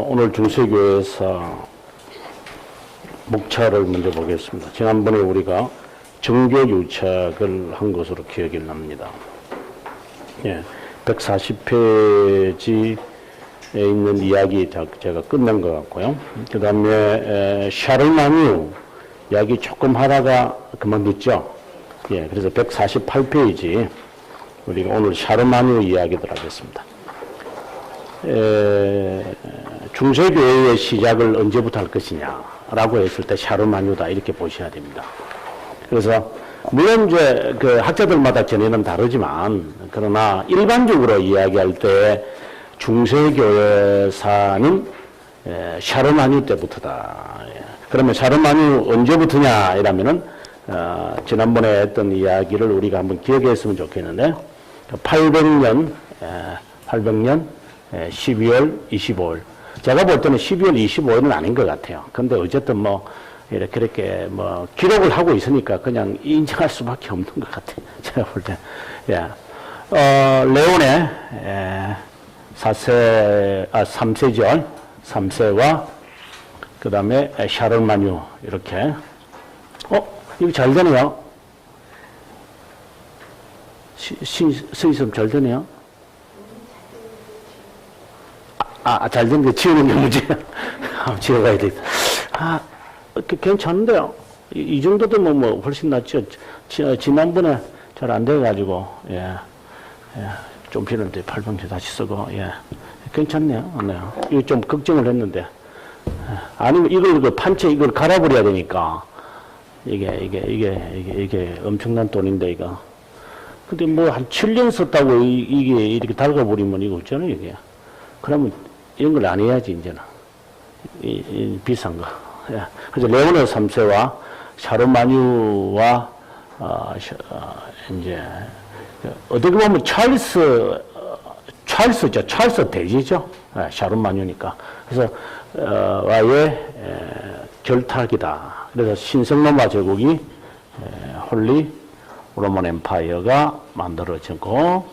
오늘 중세교회에서 목차를 먼저 보겠습니다. 지난번에 우리가 정교유착을 한 것으로 기억이 납니다. 140페이지에 있는 이야기 제가 끝낸 것 같고요. 그 다음에 샤르마뉴 이야기 조금 하다가 그만뒀죠. 그래서 148페이지 우리가 오늘 샤르마뉴 이야기들 하겠습니다. 중세교회의 시작을 언제부터 할 것이냐라고 했을 때 샤르마뉴다 이렇게 보셔야 됩니다. 그래서 물론 이제 그 학자들마다 견해는 다르지만 그러나 일반적으로 이야기할 때 중세교회사는 샤르마뉴 때부터다. 그러면 샤르마뉴 언제부터냐 이라면은 지난번에 했던 이야기를 우리가 한번 기억했으면 좋겠는데 800년 12월 25일. 제가 볼 때는 12월 25일은 아닌 것 같아요. 근데 어쨌든 뭐, 이렇게 뭐, 기록을 하고 있으니까 그냥 인정할 수밖에 없는 것 같아요. 제가 볼 때. 레온의 3세절, 3세와 그 다음에 샤르마뉴, 이렇게. 이거 잘 되네요. 서있으면 잘 되네요. 잘 된 게 지우는 게 문제야. 지워가야 돼. 괜찮은데요. 이 정도도 뭐 훨씬 낫죠. 지난번에 잘 안 돼가지고, 좀 필요한데 8번째 다시 쓰고, 괜찮네요. 네. 이거 좀 걱정을 했는데. 아니면 이걸 판체 이걸 갈아버려야 되니까. 이게 엄청난 돈인데, 이거. 근데 뭐 한 7년 썼다고 이게 이렇게 닳아버리면 이거 없잖아요, 이게. 그러면 이런 걸 안 해야지, 이제는. 비싼 거. 그래서 레오노 3세와 샤르마뉴와, 이제, 어떻게 보면 찰스죠. 찰스 대지죠. 샤르마뉴니까. 그래서, 와의 결탁이다. 그래서 신성로마 제국이 홀리 로만 엠파이어가 만들어지고,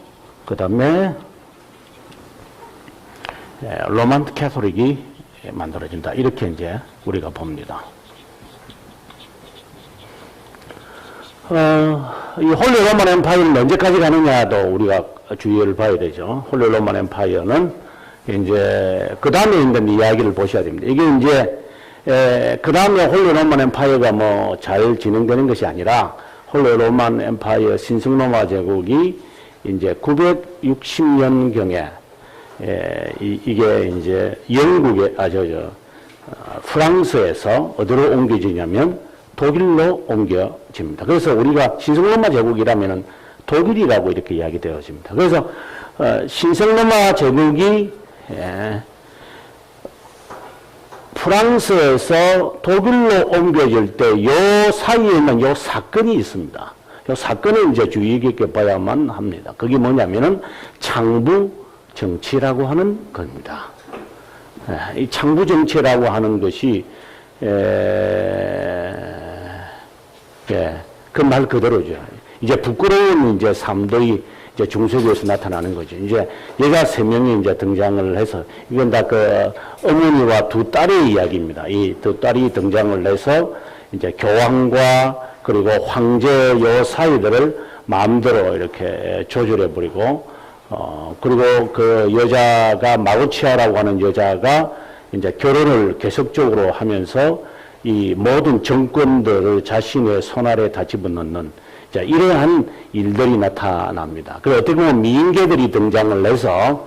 그 다음에 로만 캐토릭이 만들어진다. 이렇게 이제 우리가 봅니다. 이 홀리 로만 엠파이어는 언제까지 가느냐도 우리가 주의를 봐야 되죠. 홀리 로만 엠파이어는 이제 그 다음에 있는 이야기를 보셔야 됩니다. 이게 이제 그 다음에 홀리 로만 엠파이어가 뭐 잘 진행되는 것이 아니라 홀리 로만 엠파이어 신성로마 제국이 이제 960년경에 이게 이제 영국에, 프랑스에서 어디로 옮겨지냐면 독일로 옮겨집니다. 그래서 우리가 신성로마 제국이라면은 독일이라고 이렇게 이야기되어집니다. 그래서, 신성로마 제국이, 프랑스에서 독일로 옮겨질 때 요 사이에는 요 사건이 있습니다. 요 사건을 이제 주의 깊게 봐야만 합니다. 그게 뭐냐면은 창부 정치라고 하는 겁니다. 이 창부 정치라고 하는 것이 그 말 그대로죠. 이제 부끄러운 이제 삶들이 이제 중세교에서 나타나는 거죠. 이제 여자 3명이 이제 등장을 해서 이건 다 그 어머니와 두 딸의 이야기입니다. 이 두 딸이 등장을 해서 이제 교황과 그리고 황제 요 사이들을 마음대로 이렇게 조절해 버리고 그리고 그 여자가 마우치아라고 하는 여자가 이제 결혼을 계속적으로 하면서 이 모든 정권들을 자신의 손아래 다 집어넣는 자, 이러한 일들이 나타납니다. 그리고 어떻게 보면 미인계들이 등장을 해서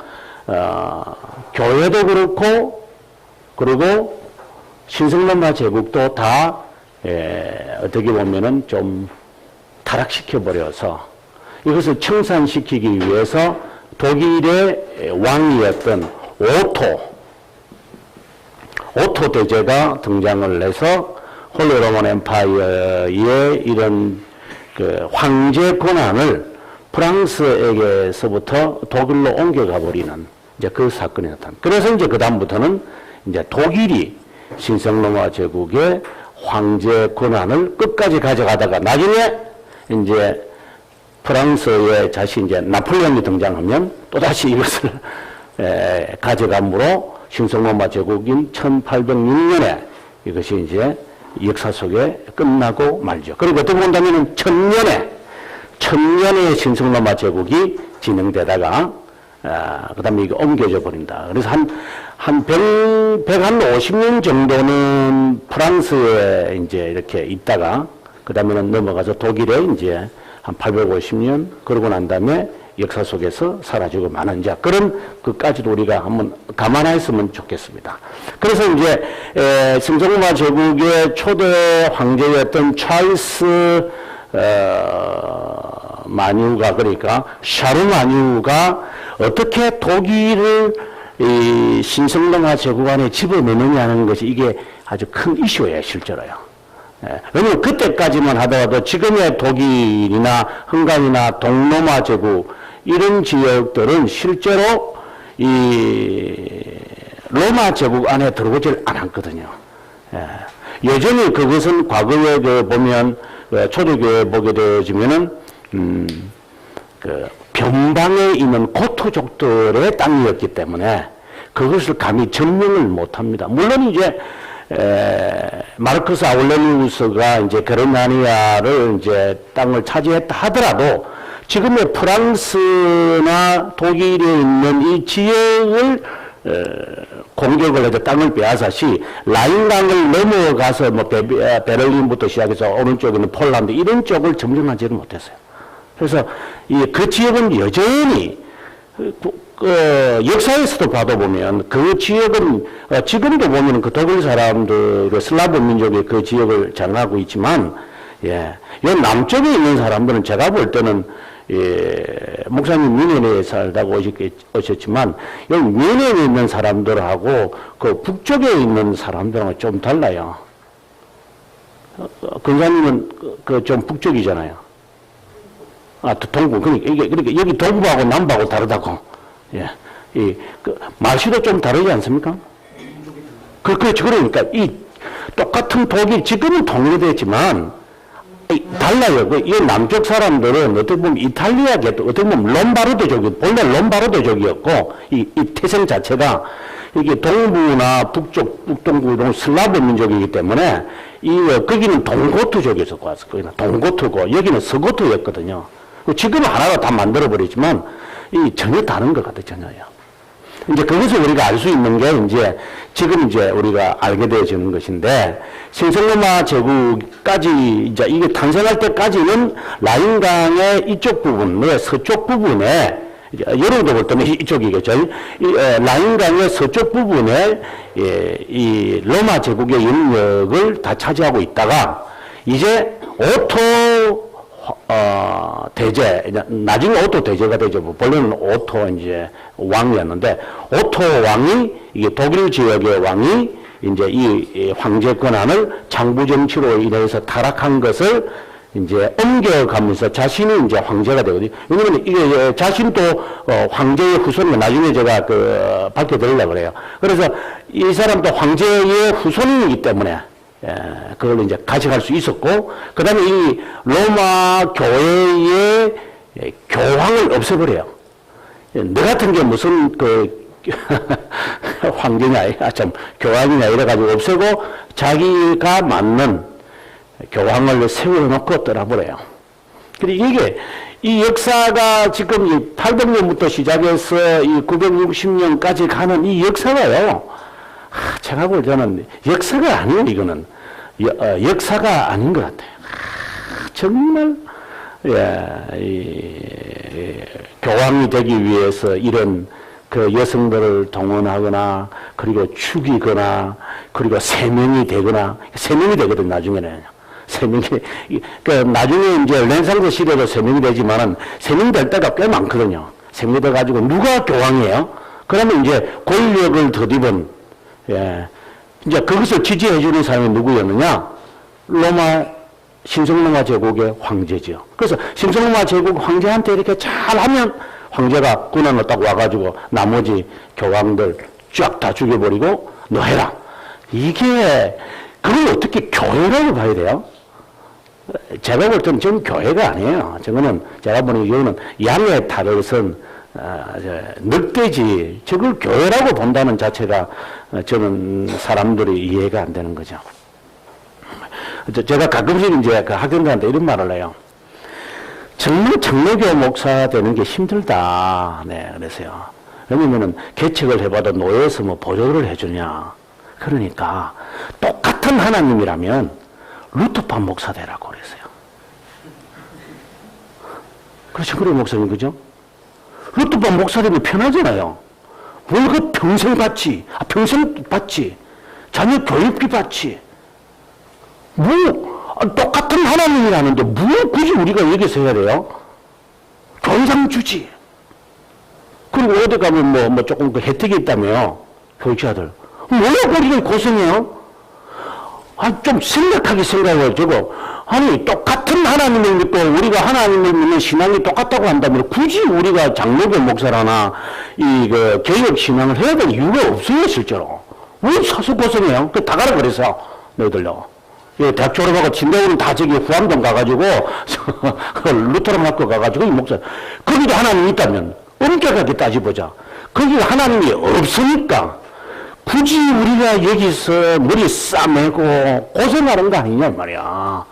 교회도 그렇고 그리고 신성로마 제국도 다 어떻게 보면은 좀 타락시켜 버려서 이것을 청산시키기 위해서 독일의 왕이었던 오토 대제가 등장을 해서 홀리 로만 엠파이어의 이런 그 황제 권한을 프랑스에게서부터 독일로 옮겨가 버리는 이제 그 사건이 나타납니다. 그래서 이제 그다음부터는 이제 독일이 신성로마 제국의 황제 권한을 끝까지 가져가다가 나중에 이제 프랑스에 다시 이제 나폴레옹이 등장하면 또다시 이것을 가져감으로 신성로마 제국인 1806년에 이것이 이제 역사 속에 끝나고 말죠. 그리고 어떻게 본다면 천년의 신성로마 제국이 진행되다가 그 다음에 이게 옮겨져 버린다. 그래서 한 150년 정도는 프랑스에 이제 이렇게 있다가, 그 다음에는 넘어가서 독일에 이제 한 850년, 그러고 난 다음에 역사 속에서 사라지고 마는 자, 그런 것까지도 우리가 한번 감안했으면 좋겠습니다. 그래서 이제, 신성로마 제국의 초대 황제였던 찰스, 마뉴가, 그러니까 샤르마뉴가 어떻게 독일을 이 신성로마 제국 안에 집어넣느냐 하는 것이 이게 아주 큰 이슈예요, 실제로요. 왜냐면 그때까지만 하더라도 지금의 독일이나 흥간이나 동로마 제국 이런 지역들은 실제로 이 로마 제국 안에 들어오질 않았거든요. 여전히 그것은 과거에 보면 초대교회 보게 되어지면은 그 변방에 있는 고토족들의 땅이었기 때문에 그것을 감히 점령을 못합니다. 물론 이제 마르크스 아울레리우스가 이제 게르마니아를 이제 땅을 차지했다 하더라도 지금의 프랑스나 독일에 있는 이 지역을 공격을 해서 땅을 빼앗아시 라인강을 넘어가서 뭐 베를린부터 시작해서 오른쪽에는 폴란드 이런 쪽을 점령하지는 못했어요. 그래서 그 지역은 여전히 역사에서도 봐도 보면 그 지역은 지금도 보면 그 독일 사람들, 슬라브 민족의 그 지역을 장악하고 있지만, 예, 이 남쪽에 있는 사람들은 제가 볼 때는 목사님 뮌헨에 살다가 오셨지만 여기 뮌헨에 있는 사람들하고 그 북쪽에 있는 사람들하고 좀 달라요. 근사님은 그 좀 북쪽이잖아요. 동부. 그러니까 여기 동부하고 남부하고 다르다고. 예. 말씨도 좀 다르지 않습니까? 그렇죠. 그러니까 똑같은 독일, 지금은 통일됐지만, 달라요. 이 남쪽 사람들은 어떻게 보면 이탈리아계도, 어떻게 보면 롬바르도족이, 본래 롬바르도족이었고, 이 태생 자체가, 이게 동부나 북동부, 슬라브 민족이기 때문에, 거기는 동고트족에서 왔어. 거기는 동고트고, 여기는 서고트였거든요. 지금은 하나로 다 만들어버리지만, 전혀 다른 것 같아요, 전혀요. 이제 그것을 우리가 알 수 있는 게 이제 지금 이제 우리가 알게 되어지는 것인데, 신성로마 제국까지 이제 이게 탄생할 때까지는 라인강의 이쪽 부분, 서쪽 부분에, 여러분도 볼 때는 이쪽이겠죠. 라인강의 서쪽 부분에 이 로마 제국의 영역을 다 차지하고 있다가 이제 오토 대제, 나중에 오토 대제가 되죠. 본래는 오토 이제 왕이었는데, 오토 왕이, 이게 독일 지역의 왕이 이제 이 황제 권한을 장부 정치로 인해서 타락한 것을 이제 옮겨가면서 자신이 이제 황제가 되거든요. 왜냐면 이게 자신도 황제의 후손이 나중에 제가 밝혀드리려고 그래요. 그래서 이 사람도 황제의 후손이기 때문에 그걸 이제 가져갈 수 있었고, 그 다음에 이 로마 교회의 교황을 없애버려요. 너 같은 게 무슨 황제냐, 교황이냐 이래가지고 없애고 자기가 맞는 교황을 세워놓고 떠나버려요. 그리고 이 역사가 지금 800년부터 시작해서 이 960년까지 가는 이 역사가요, 제가 볼 때는 역사가 아니에요, 이거는. 역사가 아닌 것 같아요. 정말, 교황이 되기 위해서 이런 그 여성들을 동원하거나, 그리고 죽이거나, 그리고 세명이 되거나, 세명이 되거든, 나중에는. 세명이, 나중에 이제 렌상스 시대도 세명이 되지만은, 세명이 될 때가 꽤 많거든요. 세명이 돼가지고, 누가 교황이에요? 그러면 이제 권력을 덧입은, 이제 그것을 지지해주는 사람이 누구였느냐? 신성로마 제국의 황제죠. 그래서 신성로마 제국 황제한테 이렇게 잘하면 황제가 군함을 딱 와가지고 나머지 교황들 쫙 다 죽여버리고 너 해라. 그걸 어떻게 교회라고 봐야 돼요? 제가 볼 때는 저는 교회가 아니에요. 저거는 제가 보는 이거는 양의 탈을 쓴 늑대지, 저걸 교회라고 본다는 자체가 저는 사람들이 이해가 안 되는 거죠. 제가 가끔씩 이제 그 학생들한테 이런 말을 해요. 정말 장로교 목사 되는 게 힘들다. 네, 그래서요. 왜냐면은 개척을 해봐도 노예에서 뭐 보조를 해주냐. 그러니까 똑같은 하나님이라면 루터파 목사 되라고 그랬어요. 그렇죠. 그래, 목사님, 그죠? 루터파 목사 되면 편하잖아요. 월급 평생 받지. 평생 받지. 자녀 교육비 받지. 똑같은 하나님이라는데 굳이 우리가 여기서 해야 돼요? 교회장 주지. 그리고 어디 가면 뭐 조금 그 혜택이 있다며요. 교육자들. 뭐야, 우리가 고생해요? 좀 생각하게 생각해요, 저거. 아니, 똑같은 하나님을 믿고 우리가 하나님을 믿는 신앙이 똑같다고 한다면 굳이 우리가 장로교 목사라나 그 개혁 신앙을 해야 될 이유가 없어요, 실제로. 왜 사서 고생해요? 다 가라 그래서, 너희들요. 대학 졸업하고 진대원은 다 저기 후암동 가가지고, 루터란 학교 가가지고, 이 목사. 거기도 하나님이 있다면, 엄격하게 따져보자. 거기 하나님이 없으니까, 굳이 우리가 여기서 머리 싸매고 고생하는 거 아니냐, 말이야.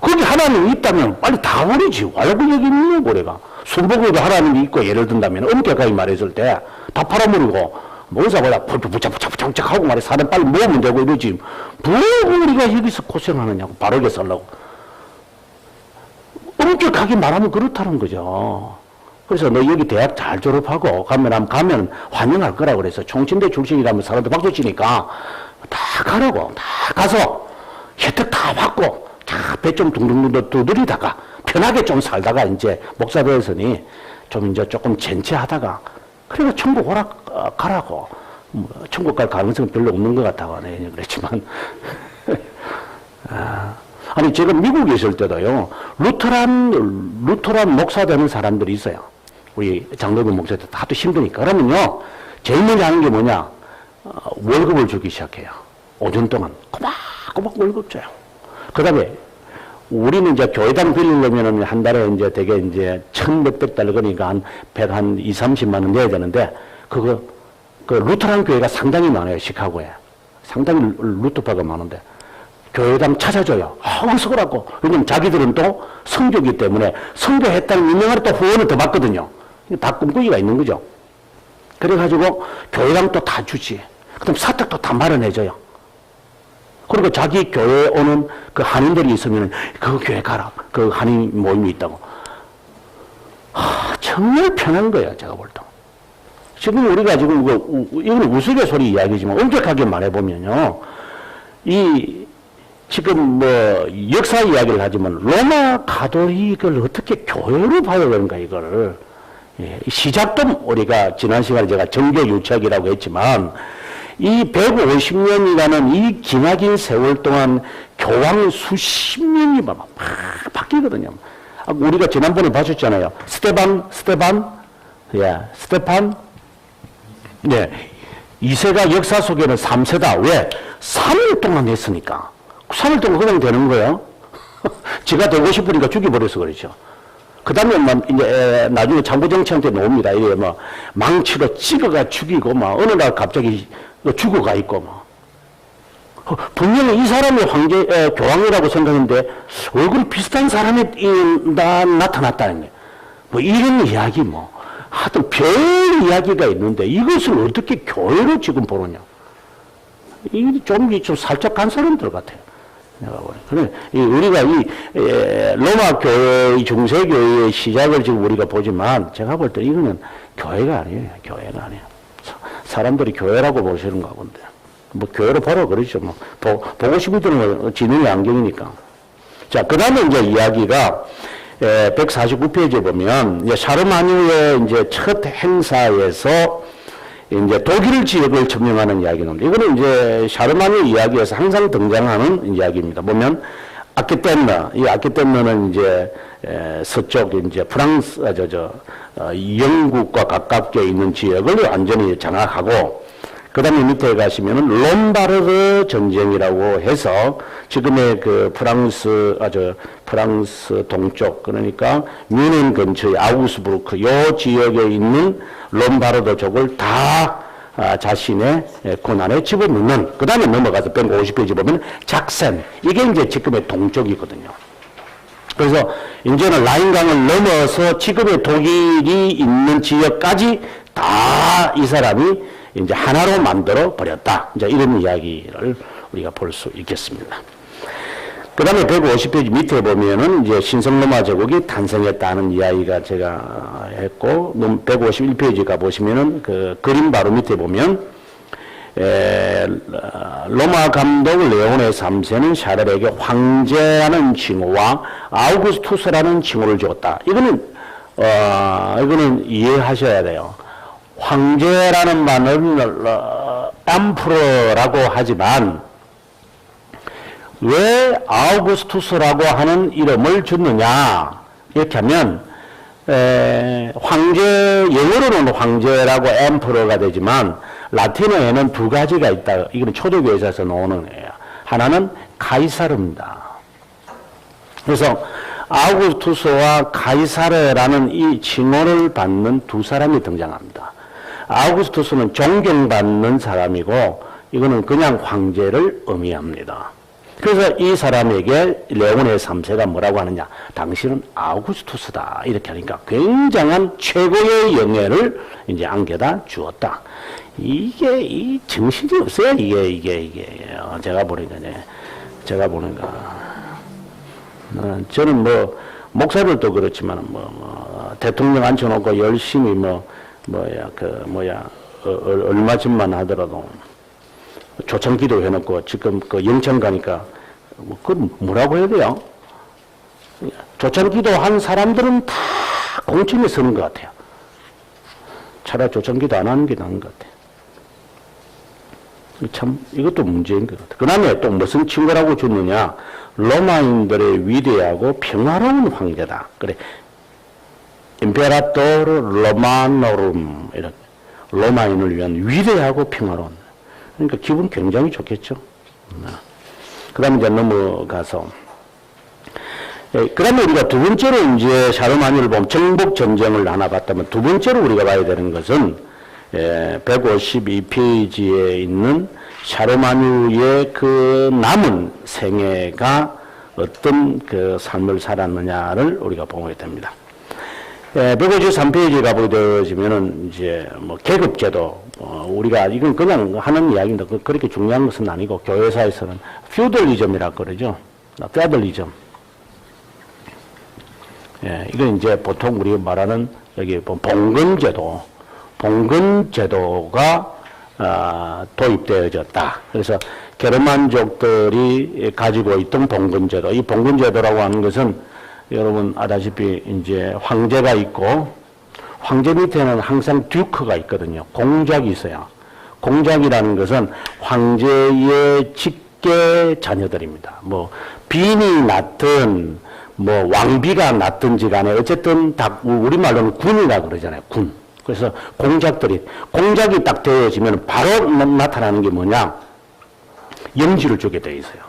거기 하나님이 있다면 빨리 다 버리지. 왜 여기 있는 거래가. 순복음에도 하나님이 있고, 예를 든다면, 엄격하게 말했을 때, 다 팔아버리고, 뭔사보다 부착 하고 말해 사람 빨리 모으면 되고 이러지. 뭐 우리가 여기서 고생하느냐고, 바르게 살라고. 엄격하게 말하면 그렇다는 거죠. 그래서 너 여기 대학 잘 졸업하고 가면 환영할 거라고 그래서 총친대 출신이라면 사람들 박수 치니까 다 가라고. 다 가서 혜택 다 받고 배 좀 둥둥둥 두드리다가 편하게 좀 살다가 이제 목사 되었으니 좀 이제 조금 젠체하다가 그래서 천국 가라고. 천국 갈 가능성은 별로 없는 것 같다고 하네. 그랬지만. 아니, 제가 미국에 있을 때도요, 루터란 목사 되는 사람들이 있어요. 우리 장로교 목사들 다도 힘드니까. 그러면요, 제일 먼저 하는 게 뭐냐? 월급을 주기 시작해요. 5년 동안. 꼬박 월급 줘요. 그 다음에, 우리는 이제 교회당 빌리려면 한 달에 이제 되게 이제 1,000몇백 달러 그러니까 한 2, 30만 원 내야 되는데, 그 루터란 교회가 상당히 많아요, 시카고에. 상당히 루터파가 많은데. 교회당 찾아줘요. 어서 오라고. 왜냐면 자기들은 또 성교기 때문에 성교했다는 유명한 또 후원을 더 받거든요. 다 꿈꾸기가 있는 거죠. 그래가지고 교회당 또 다 주지. 그다음 사택도 다 마련해줘요. 그리고 자기 교회에 오는 그 한인들이 있으면 그 교회 가라. 그 한인 모임이 있다고. 정말 편한 거예요, 제가 볼 때. 지금 우리가 지금 이거는 우스갯소리 이야기지만 엄격하게 말해보면요. 지금 뭐 역사 이야기를 하지만 로마 가톨릭을 어떻게 교회로 봐야 되는가 이거를. 시작도 우리가 지난 시간에 제가 정교 유착이라고 했지만 이 150년이라는 이 기나긴 세월 동안 교황 수십 명이 막 바뀌거든요. 우리가 지난번에 봤었잖아요. 스테판. 네. 2세가 역사 속에는 3세다. 왜? 3일 동안 했으니까. 3일 동안 그냥 되는 거예요. 지가 되고 싶으니까 죽여버려서 그렇죠. 그 다음에 이제 나중에 장부정치한테 나옵니다. 이게 망치로 찍어가 죽이고 어느 날 갑자기 죽어가 있고 분명히 이 사람이 교황이라고 생각했는데 얼굴이 비슷한 사람이 나타났다는 거예요. 이런 이야기 하여튼 별 이야기가 있는데 이것을 어떻게 교회로 지금 보느냐. 이게 좀 살짝 간 사람들 같아요. 그래, 우리가 로마 교회, 중세교회의 시작을 지금 우리가 보지만 제가 볼 때 이거는 교회가 아니에요. 교회가 아니에요. 사람들이 교회라고 보시는 거 본데. 교회로 보라 그러죠. 보고 싶은 데는 지능의 안경이니까. 자, 그 다음에 이제 이야기가 149페이지에 보면 이제 샤르마뉴의 이제 첫 행사에서 이제 독일 지역을 점령하는 이야기인데 이거는 이제 샤르마뉴 이야기에서 항상 등장하는 이야기입니다. 보면 이 아키템너는 이제 서쪽 이제 프랑스 영국과 가깝게 있는 지역을 완전히 장악하고 그 다음에 밑에 가시면은 롬바르드 전쟁이라고 해서 지금의 그 프랑스 동쪽, 그러니까 뮌헨 근처의 아우스부르크 요 지역에 있는 롬바르드족을 다 자신의 권한에 집어넣는, 그 다음에 넘어가서 150페이지 보면 작센, 이게 이제 지금의 동쪽이거든요. 그래서 이제는 라인강을 넘어서 지금의 독일이 있는 지역까지 다 이 사람이 이제 하나로 만들어 버렸다. 이제 이런 이야기를 우리가 볼 수 있겠습니다. 그 다음에 150페이지 밑에 보면은 이제 신성로마 제국이 탄생했다는 이야기가 제가 했고, 151페이지 가보시면은 그 그림 바로 밑에 보면, 로마 감독 레오네 3세는 샤를에게 황제라는 칭호와 아우구스투스라는 칭호를 주었다. 이거는 이해하셔야 돼요. 황제라는 말은 엠프러라고 하지만 왜 아우구스투스라고 하는 이름을 줬느냐, 이렇게 하면 황제, 영어로는 황제라고 엠프러가 되지만 라틴어에는 두 가지가 있다. 이건 초대교회에서 나오는 거예요. 하나는 카이사르입니다. 그래서 아우구스투스와 카이사르라는 이 칭호를 받는 두 사람이 등장합니다. 아우구스투스는 존경받는 사람이고 이거는 그냥 황제를 의미합니다. 그래서 이 사람에게 레오네 3세가 뭐라고 하느냐, 당신은 아우구스투스다, 이렇게 하니까 굉장한 최고의 영예를 이제 안겨다 주었다. 이게 이 정신이 없어요. 이게 제가 보니까 저는 뭐 목사들도 그렇지만 대통령 앉혀놓고 열심히 얼마 전만 하더라도 초청기도 해놓고 지금 그 영천 가니까 그건 뭐라고 해야 돼요? 초청기도 한 사람들은 다 공천에 서는 것 같아요. 차라리 초청기도 안 하는 게 나은 것 같아요. 참 이것도 문제인 것 같아요. 그 다음에 또 무슨 칭호라고 줬느냐, 로마인들의 위대하고 평화로운 황제다. 그래, 임페라토르 로마노룸, 이렇게 로마인을 위한 위대하고 평화로운. 그러니까 기분 굉장히 좋겠죠. 그 다음에 이제 넘어가서, 그 다음에 우리가 두 번째로 이제 샤르마니를 보면 정복 전쟁을 하나 봤다면, 두 번째로 우리가 봐야 되는 것은 152페이지에 있는 샤르마뉴의 그 남은 생애가 어떤 그 삶을 살았느냐를 우리가 보게 됩니다. 153페이지에 가보게 되어지면은 이제 뭐 계급제도, 우리가 이건 그냥 하는 이야기인데 그렇게 중요한 것은 아니고, 교회사에서는 퓨들리즘이라고 그러죠. 페들리즘. 이건 이제 보통 우리가 말하는 여기 봉건제도가 도입되어졌다. 그래서 게르만족들이 가지고 있던 봉건제도, 이 봉건제도라고 하는 것은 여러분 아다시피 이제 황제가 있고, 황제 밑에는 항상 듀크가 있거든요. 공작이 있어요. 공작이라는 것은 황제의 직계 자녀들입니다. 뭐 빈이 낳든 뭐 왕비가 낳든지 간에 어쨌든 다 우리말로는 군이라 그러잖아요. 군. 그래서 공작이 딱 되어지면 바로 나타나는 게 뭐냐, 영지를 주게 되어 있어요.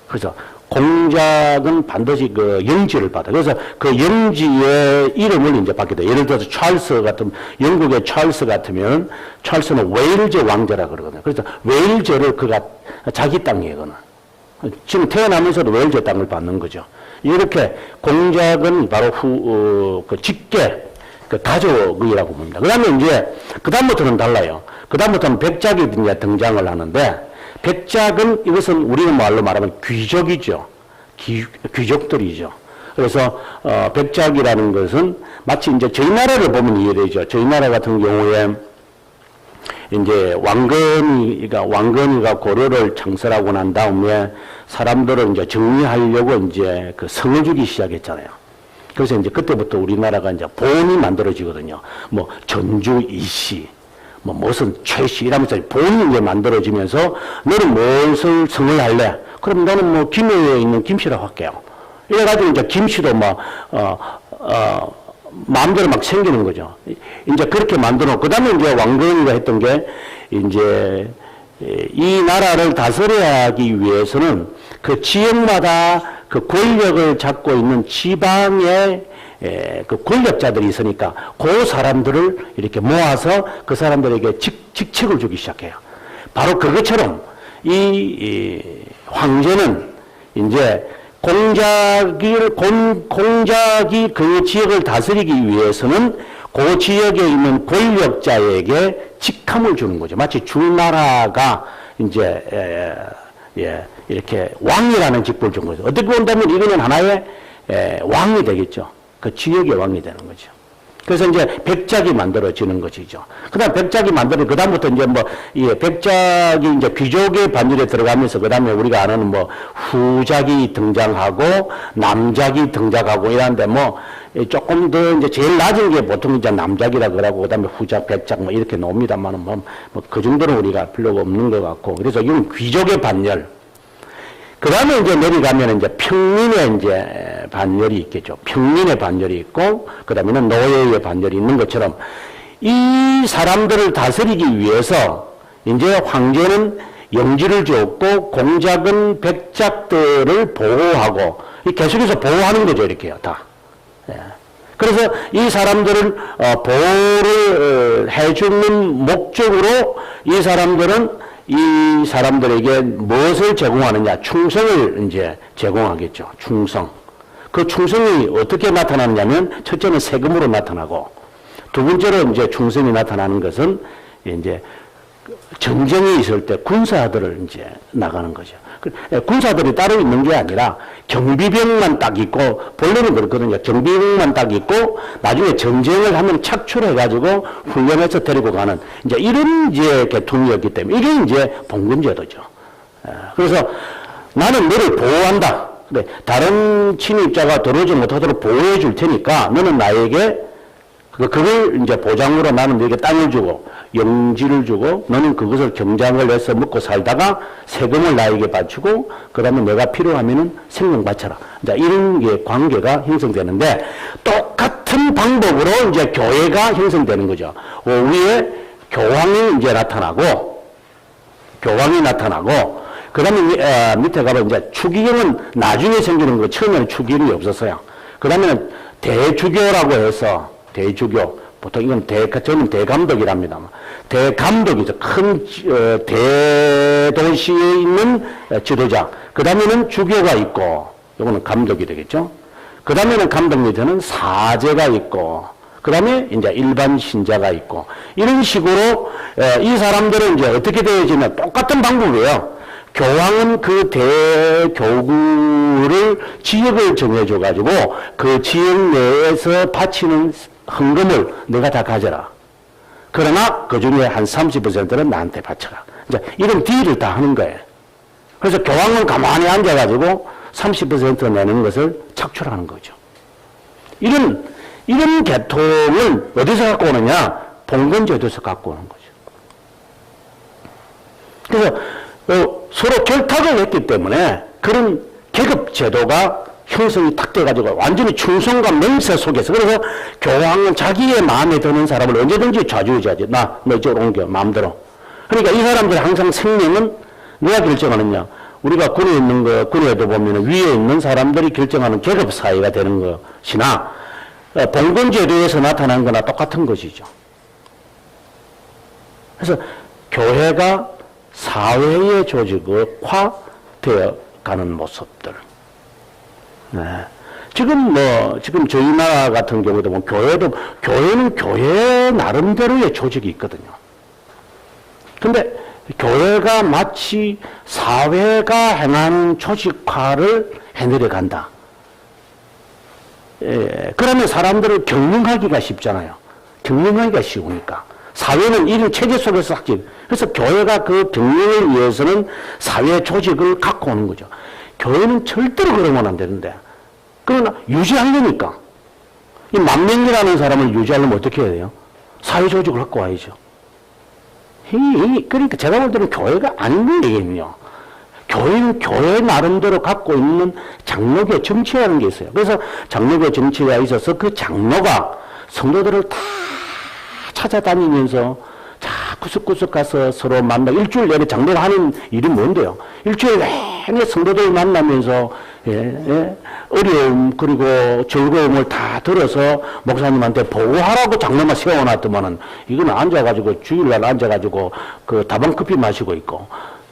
그래서 공작은 반드시 그 영지를 받아. 그래서 그 영지의 이름을 이제 받게 돼. 예를 들어서 찰스 같은, 영국의 찰스 같으면 찰스는 웨일즈 왕제라 그러거든요. 그래서 웨일즈를 그가 자기 땅이거든. 지금 태어나면서도 웨일즈 땅을 받는 거죠. 이렇게 공작은 바로 그 직계, 그 가족이라고 봅니다. 그 다음에 이제, 그 다음부터는 달라요. 그 다음부터는 백작이 이제 등장을 하는데, 백작은 이것은 우리 말로 말하면 귀족이죠. 귀족들이죠. 그래서 백작이라는 것은 마치 이제 저희 나라를 보면 이해되죠. 저희 나라 같은 경우에 이제 왕건이가 고려를 창설하고 난 다음에 사람들을 이제 정리하려고 이제 그 성을 주기 시작했잖아요. 그래서 이제 그때부터 우리나라가 이제 본이 만들어지거든요. 뭐 전주 이씨, 뭐 무슨 최씨 이러면서 본이 이제 만들어지면서 너는 무엇을 성을 할래? 그럼 너는 뭐 김해에 있는 김씨라고 할게요. 이래가지고 이제 김씨도 마음대로 막 생기는 거죠. 이제 그렇게 만들어, 그 다음에 이제 왕건이가 했던 게, 이제, 이 나라를 다스려야 하기 위해서는 그 지역마다 그 권력을 잡고 있는 지방의 그 권력자들이 있으니까 그 사람들을 이렇게 모아서 그 사람들에게 직책을 주기 시작해요. 바로 그것처럼 이 황제는 이제 공작이 그 지역을 다스리기 위해서는 그 지역에 있는 권력자에게 직함을 주는 거죠. 마치 주나라가 이제 이렇게 왕이라는 직분을 준 거죠. 어떻게 본다면 이거는 하나의 왕이 되겠죠. 그 지역의 왕이 되는 거죠. 그래서 이제 백작이 만들어지는 것이죠. 그 다음 백작이 그 다음부터 이제 백작이 이제 귀족의 반열에 들어가면서 그 다음에 우리가 아는 후작이 등장하고 남작이 등장하고 이런데 조금 더 이제 제일 낮은 게 보통 이제 남작이라 그러고 그 다음에 후작, 백작 이렇게 나옵니다만은 그 정도는 우리가 필요가 없는 것 같고 그래서 이건 귀족의 반열. 그 다음에 이제 내려가면 이제 평민의 이제 반열이 있겠죠. 평민의 반열이 있고, 그 다음에는 노예의 반열이 있는 것처럼 이 사람들을 다스리기 위해서 이제 황제는 영지를 줬고 공작은 백작들을 보호하고 계속해서 보호하는 거죠. 이렇게요. 다. 그래서 이 사람들을 보호를 해주는 목적으로 이 사람들에게 무엇을 제공하느냐? 충성을 이제 제공하겠죠. 충성. 그 충성이 어떻게 나타나느냐면, 첫째는 세금으로 나타나고, 두 번째로 이제 충성이 나타나는 것은 이제 전쟁이 있을 때 군사들을 이제 나가는 거죠. 군사들이 따로 있는 게 아니라 경비병만 딱 있고, 본래는 그렇거든요. 경비병만 딱 있고, 나중에 전쟁을 하면 착출해가지고 훈련해서 데리고 가는, 이제 이런 이제 계통이었기 때문에, 이게 이제 봉건제도죠. 그래서 나는 너를 보호한다. 그래, 다른 침입자가 들어오지 못하도록 보호해 줄 테니까, 너는 나에게 그걸 이제 보장으로 나는 너에게 땅을 주고, 영지를 주고 너는 그것을 경작을 해서 먹고 살다가 세금을 나에게 바치고 그 다음에 내가 필요하면은 생명 바쳐라. 이런 게 관계가 형성되는데 똑같은 방법으로 이제 교회가 형성되는 거죠. 위에 교황이 이제 나타나고 그 다음에 밑에 가면 이제 추기경은 나중에 생기는 거 처음에는 추기경이 없었어요. 그 다음에는 대주교라고 해서 대주교 보통 이건 저는 대감독이랍니다. 대감독이죠. 큰 대도시에 있는 지도자. 그 다음에는 주교가 있고, 이거는 감독이 되겠죠. 그 다음에는 감독 밑에는 사제가 있고, 그 다음에 이제 일반 신자가 있고, 이런 식으로 이 사람들은 이제 어떻게 되어지냐, 똑같은 방법이에요. 교황은 그 대교구를 지역을 정해줘가지고 그 지역 내에서 바치는 헌금을 내가 다 가져라. 그러나 그 중에 한 30%는 나한테 바쳐라. 이제 이런 딜을 다 하는 거예요. 그래서 교황은 가만히 앉아가지고 30% 내는 것을 착출하는 거죠. 이런 계통을 어디서 갖고 오느냐? 봉건제도에서 갖고 오는 거죠. 그래서 서로 결탁을 했기 때문에 그런 계급제도가 형성이 탁 돼가지고 완전히 충성과 맹세 속에서 그래서 교황은 자기의 마음에 드는 사람을 언제든지 좌지우지하지. 너 이쪽으로 옮겨 마음대로. 그러니까 이 사람들의 항상 생명은 누가 결정하느냐. 우리가 군에도 보면 위에 있는 사람들이 결정하는 계급사회가 되는 것이나 봉건제도에서 나타난 거나 똑같은 것이죠. 그래서 교회가 사회의 조직화되어 가는 모습들. 네. 지금 저희 나라 같은 경우도 교회는 교회 나름대로의 조직이 있거든요. 근데 교회가 마치 사회가 행하는 조직화를 해내려 간다. 그러면 사람들을 경영하기가 쉽잖아요. 경영하기가 쉬우니까. 사회는 이런 체제 속에서 확진. 그래서 교회가 그 경영을 위해서는 사회 조직을 갖고 오는 거죠. 교회는 절대로 그러면 안 되는데. 그러나 유지하려니까. 이 10,000명이라는 사람을 유지하려면 어떻게 해야 돼요? 사회 조직을 갖고 와야죠. 그러니까 제가 볼 때는 교회가 아닌 얘기거든요. 교회는 교회 나름대로 갖고 있는 장로교 정치라는 게 있어요. 그래서 장로교 정치가 있어서 그 장로가 성도들을 다 찾아다니면서 자 구석구석 가서 서로 만나 일주일 내내 장로가 하는 일이 뭔데요? 일주일 내내 성도들 만나면서 어려움 그리고 즐거움을 다 들어서 목사님한테 보고하라고 장로만 세워놨더만은 이건 앉아가지고 주일날 앉아가지고 그 다방커피 마시고 있고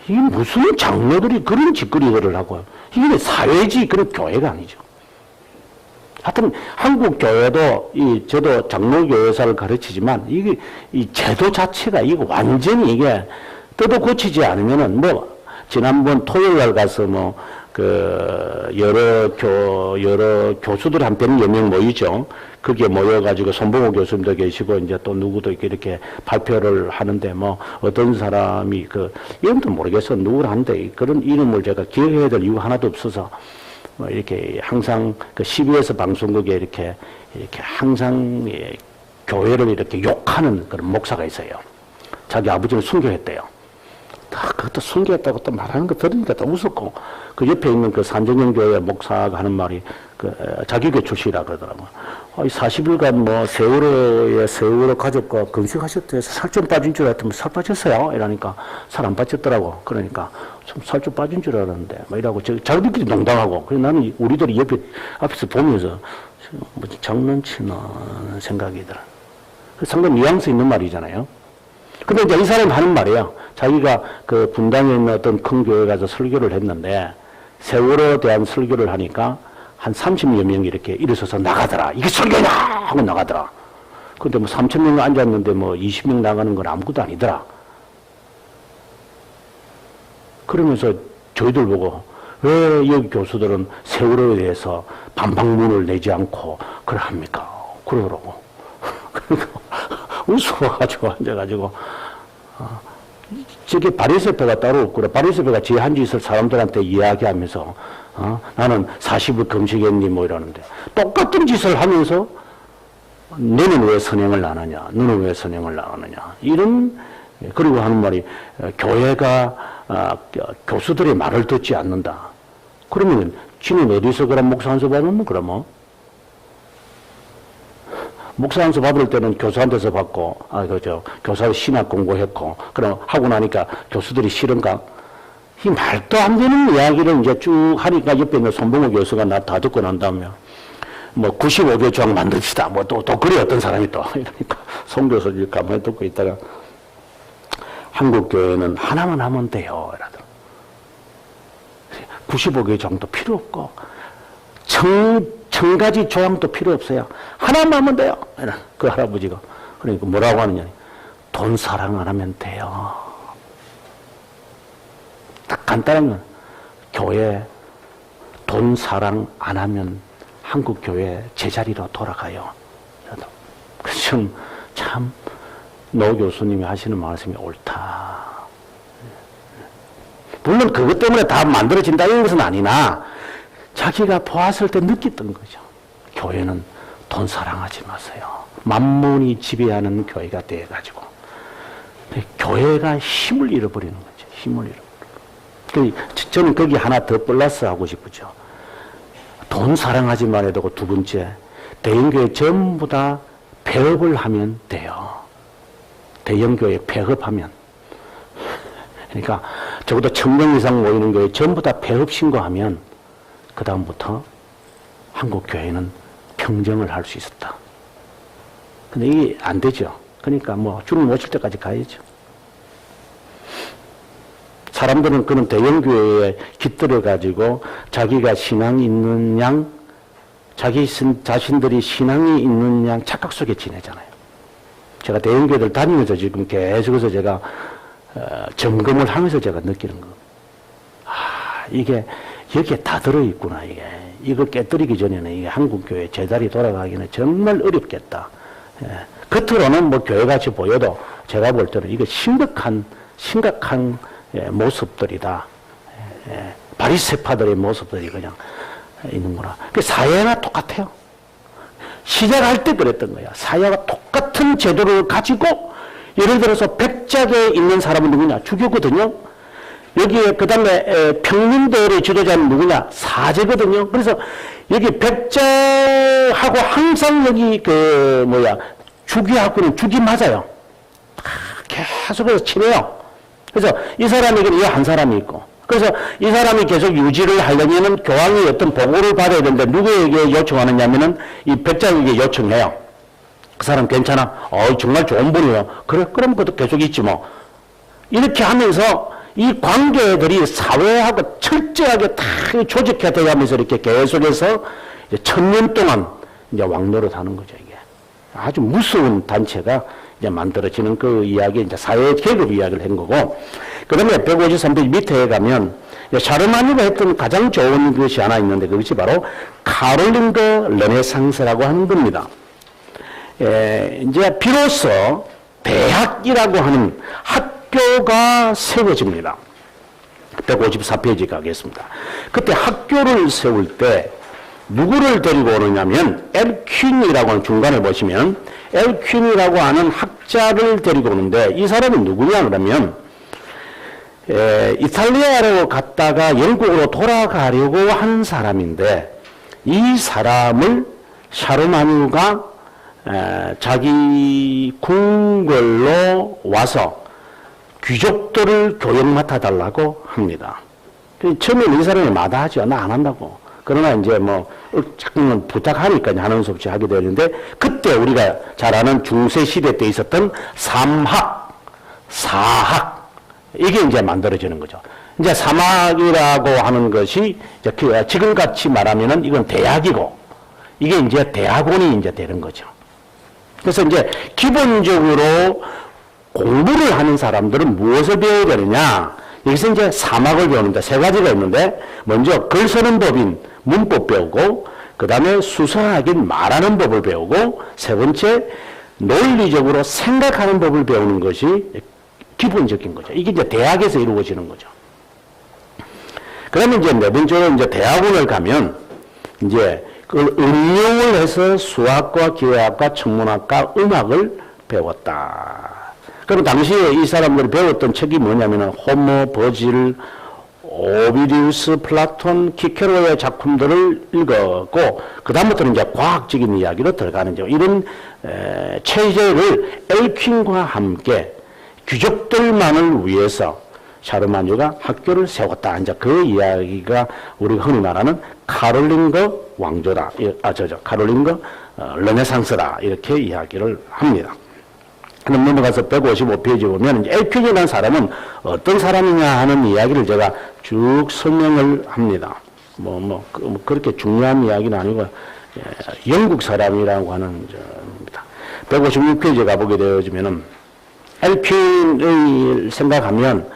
이게 무슨 장로들이 그런 짓거리들을 하고요. 이게 사회지 그런 교회가 아니죠. 하여튼 한국 교회도 저도 장로교회사를 가르치지만 이게 이 제도 자체가 이거 완전히 이게 뜯어 고치지 않으면은 뭐 지난번 토요일날 가서 뭐 그 여러 교수들 한 100여 명 모이죠. 거기에 모여가지고 손봉호 교수님도 계시고 이제 또 누구도 이렇게 발표를 하는데 뭐 어떤 사람이 그 이름도 모르겠어 누구한데 그런 이름을 제가 기억해야 될 이유가 하나도 없어서 뭐 이렇게 항상 그 CBS 방송국에 이렇게 항상 교회를 이렇게 욕하는 그런 목사가 있어요. 자기 아버지를 순교했대요. 다 그것도 순교했다고 또 말하는 거 들으니까 또 웃었고 그 옆에 있는 그 산정형교회 목사가 하는 말이 그 자기교 출신이라 그러더라고요. 40일간 뭐 세월호 가족과 금식하셨대요. 살 좀 빠진 줄 알았더니 살 빠졌어요. 이러니까 살 안 빠졌더라고. 그러니까 좀 살 좀 빠진 줄 알았는데 뭐 이러고 자기들끼리 농담하고 그래서 나는 우리들이 앞에서 보면서 뭐 장난치는 생각이 들어. 상당히 뉘앙스 있는 말이잖아요. 근데 이제 이 사람이 하는 말이에요. 자기가 그 분당에 있는 어떤 큰 교회 가서 설교를 했는데 세월호에 대한 설교를 하니까 한 30여 명이 이렇게 일어서서 나가더라. 이게 설교냐! 하고 나가더라. 근데 뭐 3,000명 앉았는데 뭐 20명 나가는 건 아무것도 아니더라. 그러면서 저희들 보고 왜 여기 교수들은 세월호에 대해서 반박문을 내지 않고 그러합니까? 그러더라고. 그러니까 웃어가지고 앉아가지고 저게 바리새파가 따로 없구나. 바리새파가 지 한 짓을 사람들한테 이야기하면서 나는 40일 금식했니 뭐 이러는데 똑같은 짓을 하면서 너는 왜 선행을 안 하냐 너는 왜 선행을 안 하느냐 이런 그리고 하는 말이 교회가 교수들의 말을 듣지 않는다. 그러면 지는 어디서 그런 목사 한 수 받으면 그러면 목사 한 수 받을 때는 교수한테서 받고, 교사 신학 공부했고, 그럼 하고 나니까 교수들이 싫은가? 이 말도 안 되는 이야기를 이제 쭉 하니까 옆에 있는 손봉호 교수가 나 다 듣고 난 다음에, 뭐 95개 조항 만듭시다. 뭐 또 그래 어떤 사람이 또. 이러니까 송 교수 가만히 듣고 있다가 한국교회는 하나만 하면 돼요. 이러더라고요. 95개 조항도 필요 없고, 천 가지 조항도 필요 없어요. 하나만 하면 돼요. 그 할아버지가. 그러니까 뭐라고 하느냐. 돈 사랑 안 하면 돼요. 딱 간단한 건 교회 돈 사랑 안 하면 한국 교회 제자리로 돌아가요. 그래서 참 노 교수님이 하시는 말씀이 옳다. 물론 그것 때문에 다 만들어진다 이런 것은 아니나 자기가 보았을 때 느꼈던 거죠. 교회는 돈 사랑하지 마세요. 만문이 지배하는 교회가 돼가지고 교회가 힘을 잃어버리는 거죠. 힘을 잃어버리는. 저는 거기 하나 더 플러스 하고 싶죠. 돈 사랑하지만 해도 두 번째 대형교회 전부 다 폐업을 하면 돼요. 대형교회 폐업하면 그러니까 적어도 1,000명 이상 모이는 교회 전부 다 폐업 신고하면 그 다음부터 한국 교회는 평정을 할 수 있었다. 근데 이게 안 되죠. 그러니까 뭐 주님 오실 때까지 가야죠. 사람들은 그런 대형교회에 깃들어 가지고 자기가 신앙이 있는 양, 자기 자신들이 신앙이 있는 양 착각 속에 지내잖아요. 제가 대형교회들 다니면서 지금 계속해서 제가 점검을 하면서 제가 느끼는 거. 이게 여기에 다 들어있구나, 이게. 이거 깨뜨리기 전에는 이게 한국교회 제자리 돌아가기는 정말 어렵겠다. 겉으로는 뭐 교회같이 보여도 제가 볼 때는 이거 심각한 모습들이다. 바리새파들의 모습들이 그냥 있는구나. 그 사회나 똑같아요. 시작할 때 그랬던 거야. 사회가 똑같은 제도를 가지고 예를 들어서 백작에 있는 사람은 누구냐? 주교거든요. 여기에 그 다음에 평민들의 지도자는 누구냐? 사제거든요. 그래서 여기 백제하고 항상 여기 주기하고는 죽이 맞아요. 계속해서 친해요. 그래서 이 사람에게는 이 한 사람이 있고, 그래서 이 사람이 계속 유지를 하려면은 교황이 어떤 보고를 받아야 되는데 누구에게 요청하느냐면은 이 백작에게 요청해요. 그 사람 괜찮아? 정말 좋은 분이에요. 그래, 그럼 그것도 계속 있지 뭐. 이렇게 하면서 이 관계들이 사회하고 철저하게 다 조직화되어 가면서 이렇게 계속해서 1000년 동안 이제 왕노릇 하는 거죠, 이게. 아주 무서운 단체가 이제 만들어지는 그 이야기, 이제 사회 계급 이야기를 한 거고, 그 다음에 153페이지 밑에 가면 샤르마뉴가 했던 가장 좋은 것이 하나 있는데 그것이 바로 카롤린거 르네상스라고 하는 겁니다. 이제 비로소 대학이라고 하는 학교가 세워집니다. 154페이지 가겠습니다. 그때 학교를 세울 때 누구를 데리고 오느냐면 엘퀸이라고 하는, 중간에 보시면 엘퀸이라고 하는 학자를 데리고 오는데, 이 사람은 누구냐 그러면 이탈리아로 갔다가 영국으로 돌아가려고 한 사람인데, 이 사람을 샤르마뉴가 자기 궁궐로 와서 귀족들을 교역 맡아달라고 합니다. 처음에는 이 사람이 마다하죠. 나 안 한다고. 그러나 이제 자꾸만 부탁하니까 하는 수 없이 하게 되는데, 그때 우리가 잘 아는 중세시대 때 있었던 3학, 4학, 이게 이제 만들어지는 거죠. 이제 3학이라고 하는 것이 지금같이 말하면은 이건 대학이고, 이게 이제 대학원이 이제 되는 거죠. 그래서 이제 기본적으로 공부를 하는 사람들은 무엇을 배워야 되느냐? 여기서 이제 3학을 배우는데 세 가지가 있는데, 먼저 글 쓰는 법인 문법 배우고, 그 다음에 수사학인 말하는 법을 배우고, 세 번째 논리적으로 생각하는 법을 배우는 것이 기본적인 거죠. 이게 이제 대학에서 이루어지는 거죠. 그러면 이제 네 번째로 이제 대학원을 가면 이제 그걸 응용을 해서 수학과 기하학과 천문학과 음악을 배웠다. 그럼 당시에 이 사람들이 배웠던 책이 뭐냐면은 호모, 버질, 오비디우스, 플라톤, 키케로의 작품들을 읽었고, 그 다음부터는 이제 과학적인 이야기로 들어가는 이런 체제를 엘퀸과 함께 귀족들만을 위해서 샤르마뉴가 학교를 세웠다. 이제 그 이야기가 우리가 흔히 말하는 카롤린거 왕조다. 카롤린거 르네상스다. 이렇게 이야기를 합니다. 그럼 넘어가서 155페이지 보면 엘퀸이라는 사람은 어떤 사람이냐 하는 이야기를 제가 쭉 설명을 합니다. 그렇게 중요한 이야기는 아니고, 영국 사람이라고 하는 겁니다. 156페이지 가보게 되어지면은 엘퀸을 생각하면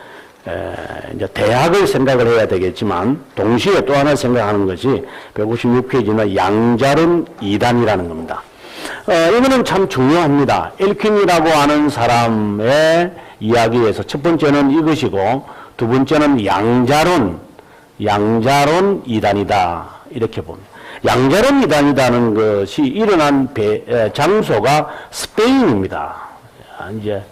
이제 대학을 생각을 해야 되겠지만, 동시에 또 하나 생각하는 것이 156페이지는 양자론 2단이라는 겁니다. 이거는 참 중요합니다. 엘퀸이라고 하는 사람의 이야기에서 첫 번째는 이것이고, 두 번째는 양자론 2단이다. 이렇게 봅니다. 양자론 2단이라는 것이 일어난 장소가 스페인입니다. 이제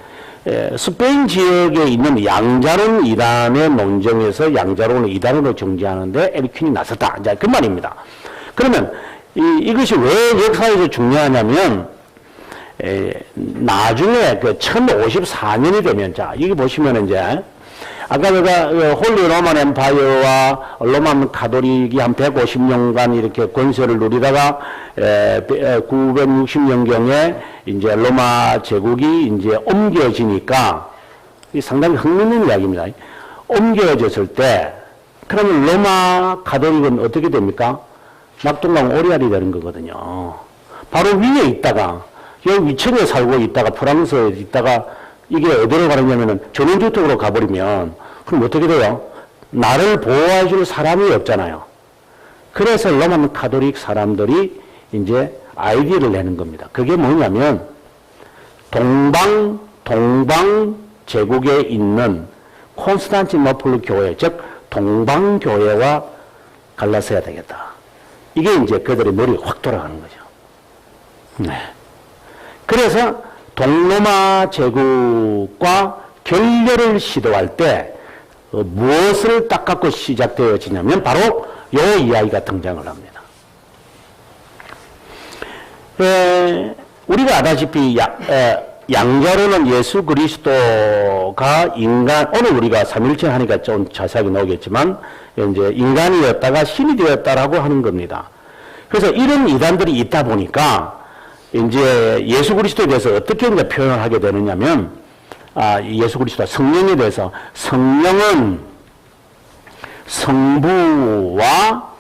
스페인 지역에 있는 양자론 2단의 논쟁에서 양자론을 2단으로 정지하는데 엘퀸이 나섰다. 이제 그 말입니다. 그러면 이것이 왜 역사에서 중요하냐면, 나중에 1054년이 되면, 자, 여기 보시면 이제, 아까 제가 홀리 로만 엠파이어와 로만 가톨릭이 한 150년간 이렇게 권세를 누리다가 960년경에 이제 로마 제국이 이제 옮겨지니까, 상당히 흥미있는 이야기입니다. 옮겨졌을 때, 그러면 로마 가톨릭은 어떻게 됩니까? 낙동강 오리알이 되는 거거든요. 바로 위에 있다가, 여기 위층에 살고 있다가 프랑스에 있다가 이게 어디로 가느냐면은 전원주택으로 가버리면, 그럼 어떻게 돼요? 나를 보호해줄 사람이 없잖아요. 그래서 로만 가톨릭 사람들이 이제 아이디어를 내는 겁니다. 그게 뭐냐면, 동방 제국에 있는 콘스탄티노플 교회, 즉, 동방교회와 갈라서야 되겠다. 이게 이제 그들의 머리가 확 돌아가는 거죠. 네. 그래서 동로마 제국과 결렬을 시도할 때 무엇을 딱 갖고 시작되어지냐면 바로 요 이야기가 등장을 합니다. 우리가 아다시피 양자로는 예수 그리스도가 인간, 오늘 우리가 삼일체 하니까 좀 자세하게 나오겠지만, 이제 인간이었다가 신이 되었다라고 하는 겁니다. 그래서 이런 이단들이 있다 보니까, 이제 예수 그리스도에 대해서 어떻게 이제 표현을 하게 되느냐면, 예수 그리스도 성령에 대해서 성령은 성부와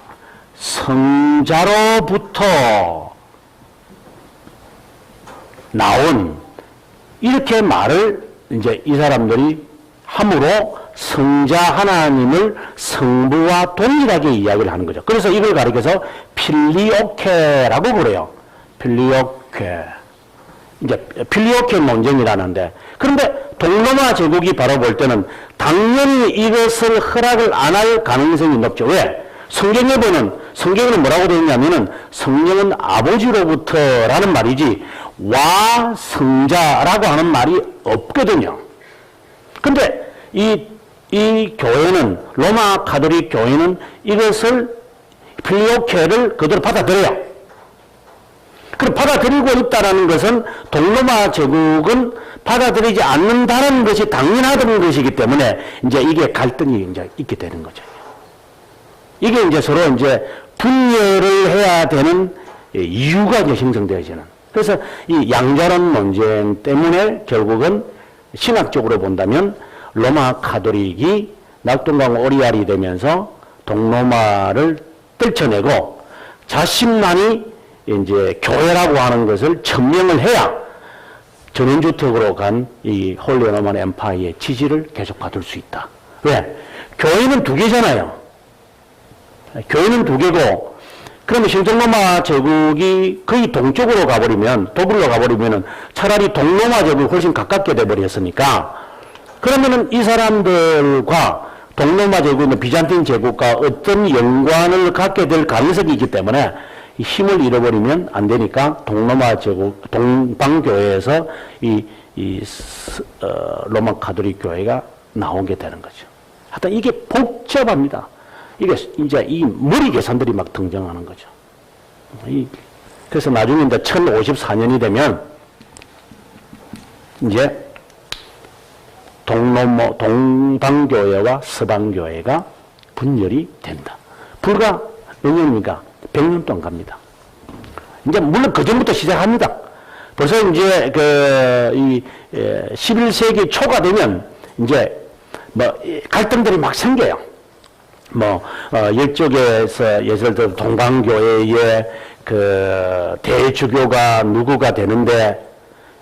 성자로부터 나온, 이렇게 말을 이제 이 사람들이 함으로 성자 하나님을 성부와 동일하게 이야기를 하는 거죠. 그래서 이걸 가리켜서 필리오케라고 그래요. 필리오케. 이제 필리오케 논쟁이라는데, 그런데 동로마 제국이 바로 볼 때는 당연히 이것을 허락을 안 할 가능성이 높죠. 왜? 성경에 보면, 성경에는 뭐라고 되어 있냐면은 성령은 아버지로부터라는 말이지 와 성자라고 하는 말이 없거든요. 근데 이 교회는, 로마 가톨릭 교회는 이것을 필리오케를 그대로 받아들여요. 그럼 받아들이고 있다는 것은 동로마 제국은 받아들이지 않는다는 것이 당연하다는 것이기 때문에 이제 이게 갈등이 이제 있게 되는 거죠. 이게 이제 서로 이제 분열을 해야 되는 이유가 이제 형성되어지는. 그래서 이 양자론 논쟁 때문에 결국은 신학적으로 본다면 로마 가톨릭이 낙동강 오리알이 되면서 동로마를 떨쳐내고 자신만이 이제 교회라고 하는 것을 천명을 해야 전원주택으로 간 이 홀리 로만 엠파이어의 지지를 계속 받을 수 있다. 왜? 교회는 두 개잖아요. 교회는 두 개고, 그러면 신동로마 제국이 거의 동쪽으로 가버리면, 도블로 가버리면은 차라리 동로마 제국이 훨씬 가깝게 돼버렸으니까, 그러면은 이 사람들과 동로마 제국은 비잔틴 제국과 어떤 연관을 갖게 될 가능성이 있기 때문에 힘을 잃어버리면 안 되니까 동로마 제국, 동방교회에서 로마 가톨릭 교회가 나오게 되는 거죠. 하여튼 이게 복잡합니다. 이게 이제 이 머리 계산들이 막 등장하는 거죠. 그래서 나중에 이제 1054년이 되면 이제 동방교회와 서방교회가 분열이 된다. 불과 몇 년입니까? 100년도 안 갑니다. 이제 물론 그 전부터 시작합니다. 벌써 이제 11세기 초가 되면 이제 뭐 갈등들이 막 생겨요. 이쪽에서 예를 들어 동방교회의 대주교가 누구가 되는데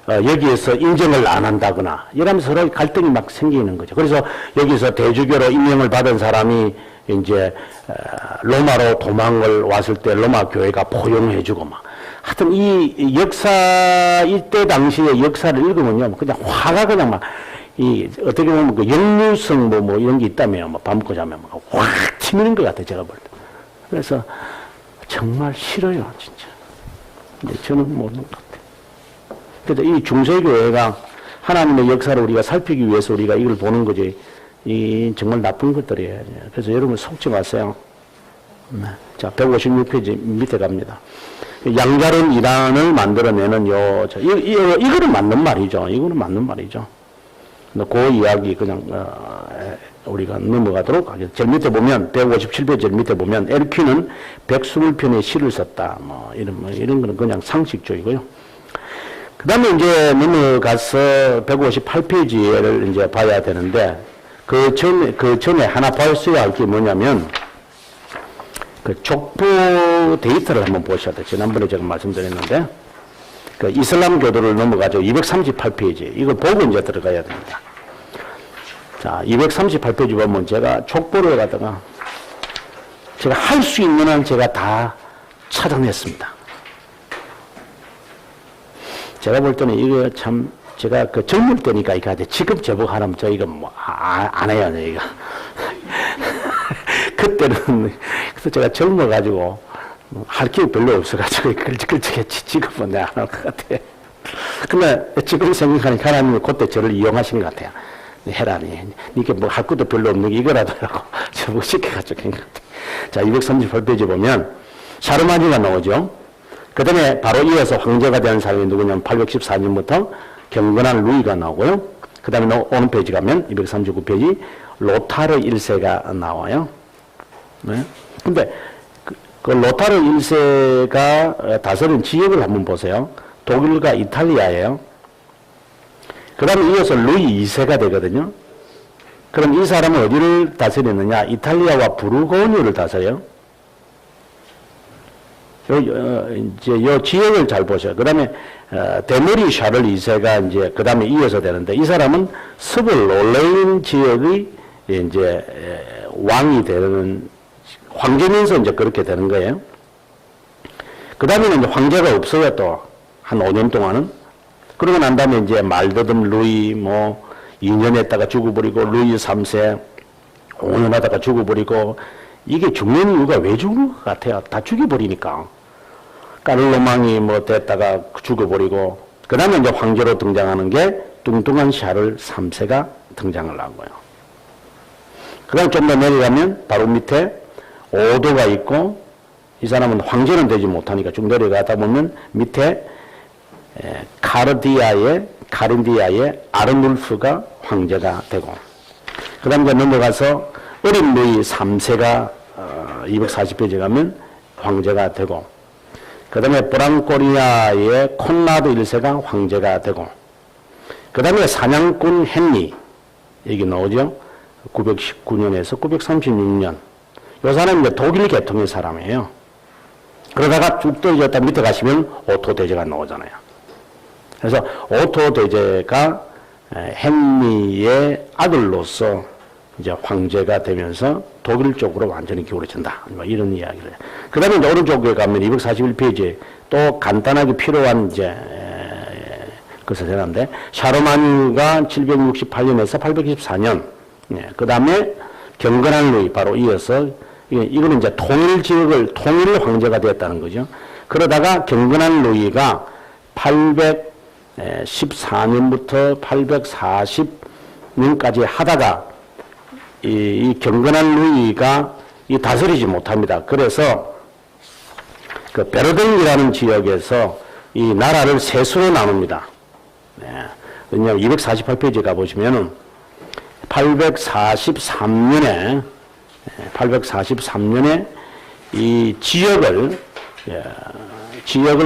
여기에서 인정을 안 한다거나 이러면서 서로 갈등이 막 생기는 거죠. 그래서 여기서 대주교로 임명을 받은 사람이 이제 로마로 도망을 왔을 때 로마 교회가 포용해주고 막 하여튼 이 역사, 이때 당시의 역사를 읽으면요 그냥 화가 그냥 막 어떻게 보면 그 역류성 뭐 이런 게 있다면 밥 먹고 자면 막 확 튀는 것 같아요, 제가 볼 때. 그래서 정말 싫어요, 진짜. 근데 저는 모르는 것 같아요. 그래서 이 중세교회가 하나님의 역사를 우리가 살피기 위해서 우리가 이걸 보는 거지, 정말 나쁜 것들이에요. 그래서 여러분 속지 마세요. 네. 자, 156페이지 밑에 갑니다. 양자론 이단을 만들어내는 이거는 맞는 말이죠. 이거는 맞는 말이죠. 그 이야기 그냥 우리가 넘어가도록 하겠습니다. 제일 밑에 보면 157페이지 제일 밑에 보면 LQ는 120편의 시를 썼다. 이런 거는 그냥 상식적이고요. 그 다음에 이제 넘어가서 158페이지를 이제 봐야 되는데 그 전에 하나 봤어야 할 게 뭐냐면 그 족보 데이터를 한번 보셔야 돼요. 지난번에 제가 말씀드렸는데 그 이슬람 교도를 넘어가죠. 238페이지. 이걸 보고 이제 들어가야 됩니다. 자, 238페이지 보면 제가 족보를 갖다가 제가 할 수 있는 한 제가 다 찾아냈습니다. 제가 볼 때는 이거 참 제가 그 젊을 때니까 이거 지금 제복 하라면 저 이거 안 해요, 이거. 그때는 그래서 제가 젊어가지고 할 게 별로 없어가지고 걸쭉걸쭉했지. 지금은 내가 안 할 것 같아. 근데 지금 생각하니까 하나님은 그때 저를 이용하신 것 같아요. 해라니. 이게 뭐 할 것도 별로 없는 게 이거라도 하고 저거 시켜가지고 한 것 같아. 자, 238페이지 보면 샤르마니가 나오죠. 그 다음에 바로 이어서 황제가 된 사람이 누구냐면 814년부터 경건한 루이가 나오고요. 그 다음에 오는 페이지 가면 239페이지 로타르 1세가 나와요. 네. 근데 그 로타르 1세가 다스린 지역을 한번 보세요. 독일과 이탈리아예요. 그 다음에 이어서 루이 2세가 되거든요. 그럼 이 사람은 어디를 다스렸느냐? 이탈리아와 부르고뉴를 다스려요. 요 지역을 잘 보셔요. 그 다음에 데메리 샤를 2세가 이제 그 다음에 이어서 되는데 이 사람은 스불 롤레인 지역의 이제 왕이 되는 황제면서 이제 그렇게 되는 거예요. 그 다음에는 이제 황제가 없어요. 또 한 5년 동안은. 그러고 난 다음에 이제 말더듬 루이 뭐 2년 했다가 죽어버리고 루이 3세 5년 하다가 죽어버리고 이게 죽는 이유가 왜 죽은 것 같아요. 다 죽여버리니까. 까를로망이 뭐 됐다가 죽어버리고 그 다음에 이제 황제로 등장하는 게 뚱뚱한 샤를 3세가 등장을 한 거예요. 그 다음 좀 더 내려가면 바로 밑에 오도가 있고 이 사람은 황제는 되지 못하니까 쭉 내려가다 보면 밑에 카린디아의 아르눌프가 황제가 되고 그 다음 이제 넘어가서 어린 루이 3세가 240페이지 가면 황제가 되고 그 다음에 브랑코리아의 콘라드 1세가 황제가 되고 그 다음에 사냥꾼 헨리 여기 나오죠. 919년에서 936년 이 사람은 이제 독일 계통의 사람이에요. 그러다가 쭉 떨어졌다 밑에 가시면 오토 대제가 나오잖아요. 그래서 오토 대제가 헨리의 아들로서 이제 황제가 되면서 독일 쪽으로 완전히 기울어진다. 이런 이야기를 해요. 그 다음에 이제 오른쪽에 가면 241페이지에 또 간단하게 필요한 이제 것을 해놨는데 샤르마니가 768년에서 824년 그 다음에 경건한 루이 바로 이어서 이거는 이제 통일 지역을 통일 황제가 되었다는 거죠. 그러다가 경건한 루이가 814년부터 840년까지 하다가 이 경건한 루이가 다스리지 못합니다. 그래서 그 베르등이라는 지역에서 이 나라를 세수로 나눕니다. 왜냐하면 248페이지 가보시면은 843년에 이 지역을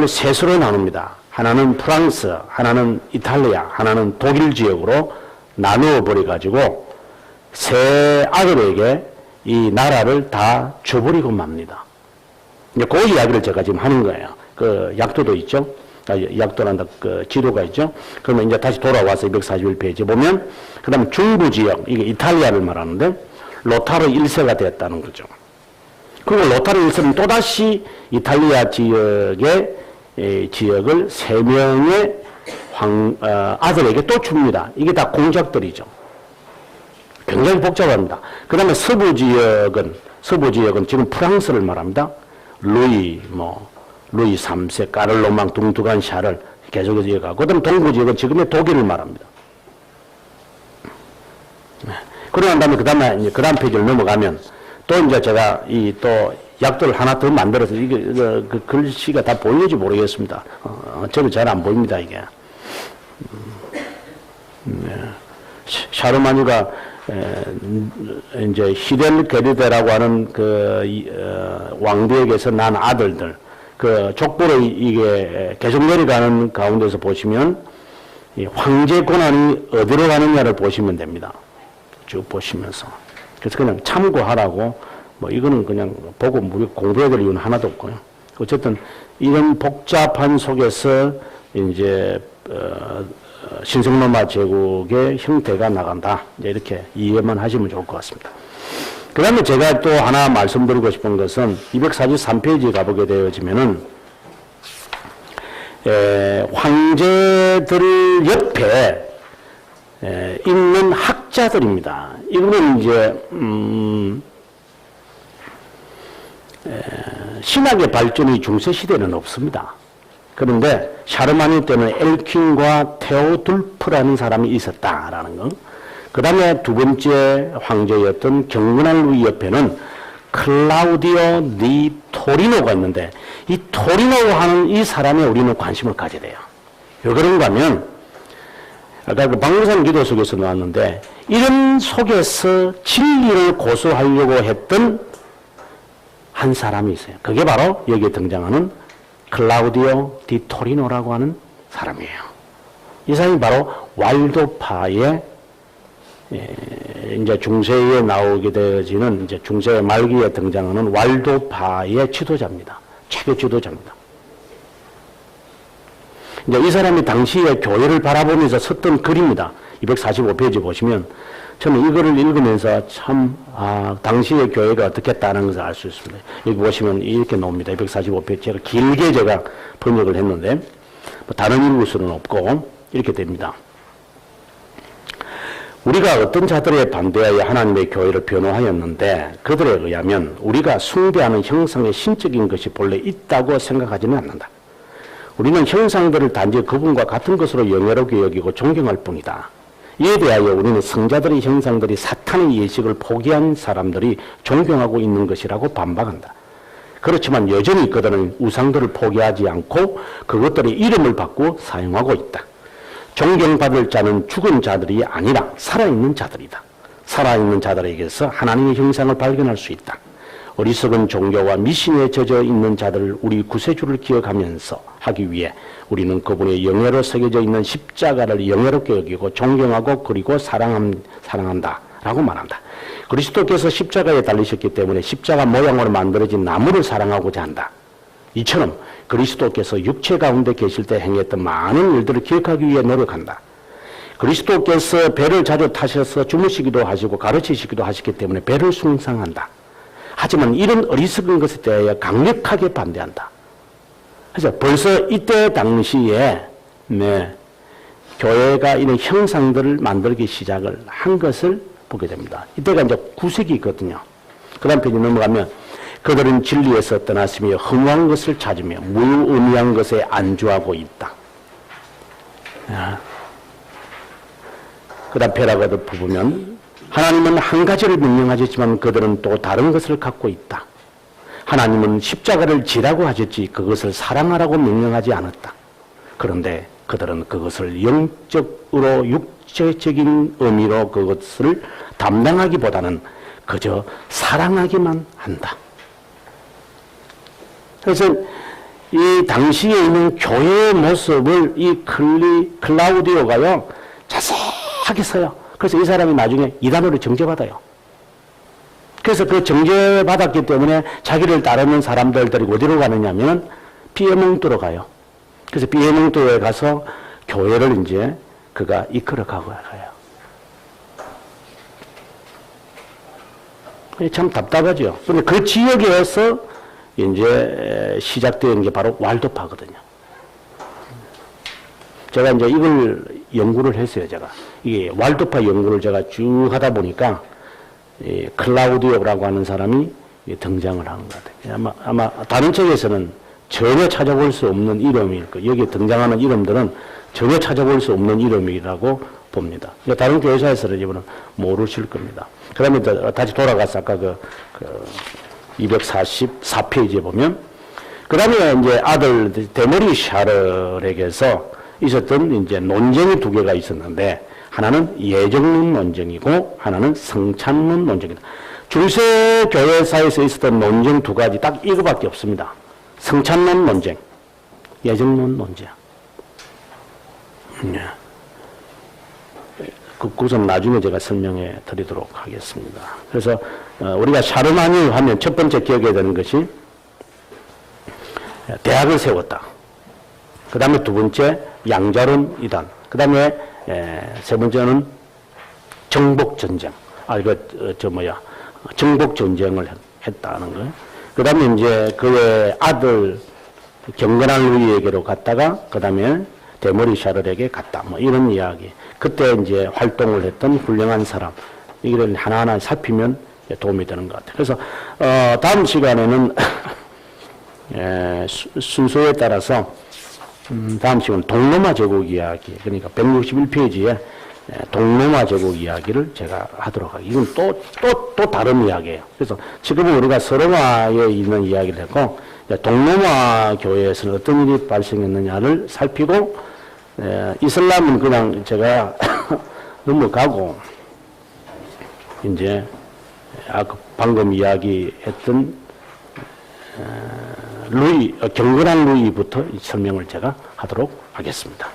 세수로 나눕니다. 하나는 프랑스, 하나는 이탈리아, 하나는 독일 지역으로 나누어 버려 가지고 세 아들에게 이 나라를 다 줘버리고 맙니다. 이제 그 이야기를 제가 지금 하는 거예요. 그 약도도 있죠. 약도란다 그 지도가 있죠. 그러면 이제 다시 돌아와서 241페이지 보면 그 다음에 중부 지역, 이게 이탈리아를 말하는데 로타르 1세가 되었다는 거죠. 그리고 로타르 1세는 또다시 이탈리아 지역의 지역을 3명의 아들에게 또 줍니다. 이게 다 공작들이죠. 굉장히 복잡합니다. 그 다음에 서부 지역은 지금 프랑스를 말합니다. 루이 3세, 까를로망, 둥둥한 샤를 계속해서 이어가고, 그 다음 동부 지역은 지금의 독일을 말합니다. 그러고 난 다음에 그 다음 페이지를 넘어가면 또 이제 제가 또 약도를 하나 더 만들어서 이게 그 글씨가 다 보이는지 모르겠습니다. 저는 잘 안 보입니다, 이게. 샤르마니가 이제 히델게르데라고 하는 왕비에게서 난 아들들, 그 족보로 이게 계속 내려가는 가운데서 보시면 이 황제 권한이 어디로 가느냐를 보시면 됩니다. 쭉 보시면서. 그래서 그냥 참고하라고, 이거는 그냥 보고 공부해야 될 이유는 하나도 없고요. 어쨌든 이런 복잡한 속에서 이제 신성로마 제국의 형태가 나간다. 이제 이렇게 이해만 하시면 좋을 것 같습니다. 그 다음에 제가 또 하나 말씀드리고 싶은 것은 243페이지에 가보게 되어지면은, 황제들 옆에 있는 학자들입니다. 이거는 이제, 신학의 발전이 중세시대는 없습니다. 그런데 샤르마니 때는 엘킨과 테오둘프라는 사람이 있었다라는 거. 그 다음에 두 번째 황제였던 경건한 루이 옆에는 클라우디오 디 토리노가 있는데 이 토리노 하는 이 사람에 우리는 관심을 가져야 돼요. 왜 그런가 하면 아까 그 박무산 기도 속에서 나왔는데 이런 속에서 진리를 고수하려고 했던 한 사람이 있어요. 그게 바로 여기에 등장하는 클라우디오 디 토리노라고 하는 사람이에요. 이 사람이 바로 왈도파의 이제 중세에 나오게 되어지는 이제 중세 말기에 등장하는 왈도파의 지도자입니다. 최고 지도자입니다. 이제 이 사람이 당시에 교회를 바라보면서 썼던 글입니다. 245페이지 보시면 저는 이거를 읽으면서 참 당시의 교회가 어떻게 했다는 것을 알 수 있습니다. 여기 보시면 이렇게 나옵니다. 245페이지 제가 길게 제가 번역을 했는데 뭐 다른 읽을 수는 없고 이렇게 됩니다. 우리가 어떤 자들에 반대하여 하나님의 교회를 변호하였는데 그들에 의하면 우리가 숭배하는 형상의 신적인 것이 본래 있다고 생각하지는 않는다. 우리는 형상들을 단지 그분과 같은 것으로 영예롭게 여기고 존경할 뿐이다. 이에 대하여 우리는 성자들의 형상들이 사탄의 예식을 포기한 사람들이 존경하고 있는 것이라고 반박한다. 그렇지만 여전히 그들은 우상들을 포기하지 않고 그것들의 이름을 바꾸어 사용하고 있다. 존경받을 자는 죽은 자들이 아니라 살아있는 자들이다. 살아있는 자들에게서 하나님의 형상을 발견할 수 있다. 어리석은 종교와 미신에 젖어 있는 자들을 우리 구세주를 기억하면서 하기 위해 우리는 그분의 영예로 새겨져 있는 십자가를 영예롭게 여기고 존경하고 그리고 사랑한다 라고 말한다. 그리스도께서 십자가에 달리셨기 때문에 십자가 모양으로 만들어진 나무를 사랑하고자 한다. 이처럼 그리스도께서 육체 가운데 계실 때 행했던 많은 일들을 기억하기 위해 노력한다. 그리스도께서 배를 자주 타셔서 주무시기도 하시고 가르치시기도 하셨기 때문에 배를 숭상한다. 하지만 이런 어리석은 것에 대하여 강력하게 반대한다. 그래서 벌써 이때 당시에 교회가 이런 형상들을 만들기 시작을 한 것을 보게 됩니다. 이때가 이제 9세기거든요. 그 다음 페이지 넘어가면 그들은 진리에서 떠났으며 허무한 것을 찾으며 무의미한 것에 안주하고 있다. 그 다음 패러그래프 보면 하나님은 한 가지를 명령하셨지만 그들은 또 다른 것을 갖고 있다. 하나님은 십자가를 지라고 하셨지 그것을 사랑하라고 명령하지 않았다. 그런데 그들은 그것을 영적으로 육체적인 의미로 그것을 담당하기보다는 그저 사랑하기만 한다. 그래서 이 당시에 있는 교회의 모습을 이 클라우디오가요 자세하게 써요. 그래서 이 사람이 나중에 이단으로 정죄받아요. 그래서 그 정죄받았기 때문에 자기를 따르는 사람들이 어디로 가느냐면 피에몽토로 가요. 그래서 피에몽토에 가서 교회를 이제 그가 이끌어가고 가요. 참 답답하죠. 근데 그 지역에서 이제 시작된 게 바로 왈도파거든요. 제가 이제 이걸 연구를 했어요, 제가. 이게 왈도파 연구를 제가 쭉 하다 보니까 이 클라우디오라고 하는 사람이 등장을 하는 것 같아요. 아마 다른 책에서는 전혀 찾아볼 수 없는 이름일 거예요. 여기에 등장하는 이름들은 전혀 찾아볼 수 없는 이름이라고 봅니다. 다른 교회사에서는 이분은 모르실 겁니다. 그 다음에 다시 돌아가서 아까 그 244페이지에 보면, 그 다음에 이제 아들 데모리 샤를에게서 있었던 이제 논쟁이 두 개가 있었는데, 하나는 예정론 논쟁이고, 하나는 성찬론 논쟁이다. 중세 교회사에서 있었던 논쟁 두 가지 딱 이거밖에 없습니다. 성찬론 논쟁, 예정론 논쟁. 그 구성 나중에 제가 설명해 드리도록 하겠습니다. 그래서 우리가 샤르마니 하면 첫 번째 기억해야 되는 것이 대학을 세웠다. 그 다음에 두 번째 양자론 이단. 그 다음에 세 번째는 정복전쟁. 정복전쟁을 했다는 거예요. 그 다음에 이제 그의 아들 경건한 루이에게로 갔다가 그 다음에 데모리 샤를에게 갔다. 뭐 이런 이야기. 그때 이제 활동을 했던 훌륭한 사람. 이걸 하나하나 살피면 도움이 되는 것 같아요. 그래서 다음 시간에는 순서에 따라서 다음 시간 동로마 제국 이야기. 그러니까 161페이지에 동로마 제국 이야기를 제가 하도록 하겠습니다. 이건 또 다른 이야기예요. 그래서 지금은 우리가 서로마에 있는 이야기를 했고, 동로마 교회에서는 어떤 일이 발생했느냐를 살피고, 이슬람은 그냥 제가 넘어가고, 이제, 아까 방금 이야기했던, 경건한 루이부터 설명을 제가 하도록 하겠습니다.